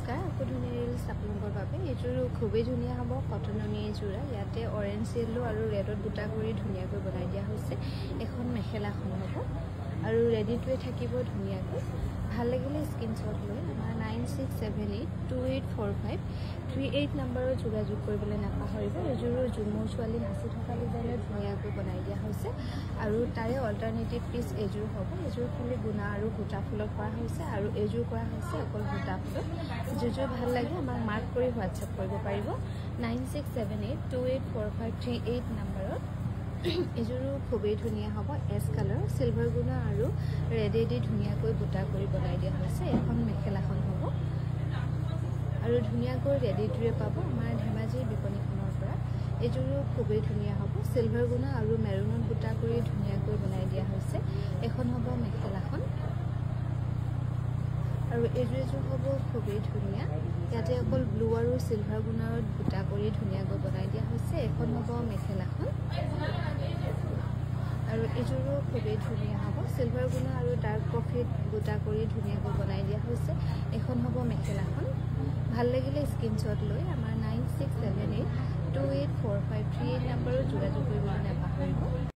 নমস্কাৰ আপুনিৰ ৰিলছ আপোনালোকৰ বাবে এইযোৰ খুবেই ধুনীয়া হ'ব কটননি যোৰা ইয়াতে অৰেঞ্জ য়েলো আৰু ৰেডত বুটা কৰি ধুনীয়াকৈ বনাই দিয়া হৈছে এখন মেখেলাখন হ'ব আৰু ৰেডিটোৱে থাকিব ধুনীয়াকৈ ভাল লাগিলে স্ক্ৰীনশ্বট লৈ আমাৰ 9678284538 নম্বৰৰ যোগাযোগ কৰিবলৈ নাপাহৰিব এইযোৰৰ জুমুৰ ছোৱালী নাচি থকা ডিজাইনত ধুনীয়াকৈ বনাই দিয়া হৈছে আৰু তাৰে অল্টাৰনেটিভ পিচ এইযোৰ হ'ব এইযোৰ খালি গুণা আৰু গোটা ফুলত কৰা হৈছে আৰু এইযোৰ কৰা হৈছে অকল গোটা ফুলত যোৰ ভাল লাগে আমাক মাৰ্ক কৰি হোৱাটছআপ কৰিব পাৰিব 9678284538 নম্বৰত এইযোৰো খুবেই ধুনীয়া হ'ব এছ কালাৰ সিলভাৰ গুণা আৰু ৰেডেদি ধুনীয়াকৈ বুটা কৰি বনাই দিয়া হৈছে এখন মেখেলাখন হ'ব আৰু ধুনীয়াকৈ ৰেডিটোৱে পাব আমাৰ ধেমাজিৰ বিপণীখনৰ পৰা এইযোৰো খুবেই ধুনীয়া হ'ব সিলভাৰ গুণা আৰু মেৰুনত বুটা কৰি ধুনীয়াকৈ বনাই দিয়া হৈছে এখন হ'ব মেখেলাখন আৰু এইযোৰ হ'ব খুবেই ধুনীয়া ইয়াতে অকল ব্লু আৰু সিলভাৰ গুণাৰত বুটা কৰি ধুনীয়াকৈ বনাই দিয়া হৈছে এখন হ'ব মেখেলাখন আৰু এইযোৰো খুবেই ধুনীয়া হ'ব সিলভাৰ গুণা আৰু ডাৰ্ক কফিত বুটা কৰি ধুনীয়াকৈ বনাই দিয়া হৈছে এখন হ'ব মেখেলাখন ভাল লাগিলে স্ক্ৰীনশ্বট লৈ আমাৰ 9678284538 নম্বৰত যোগাযোগ কৰিবলৈ নাপাহৰিব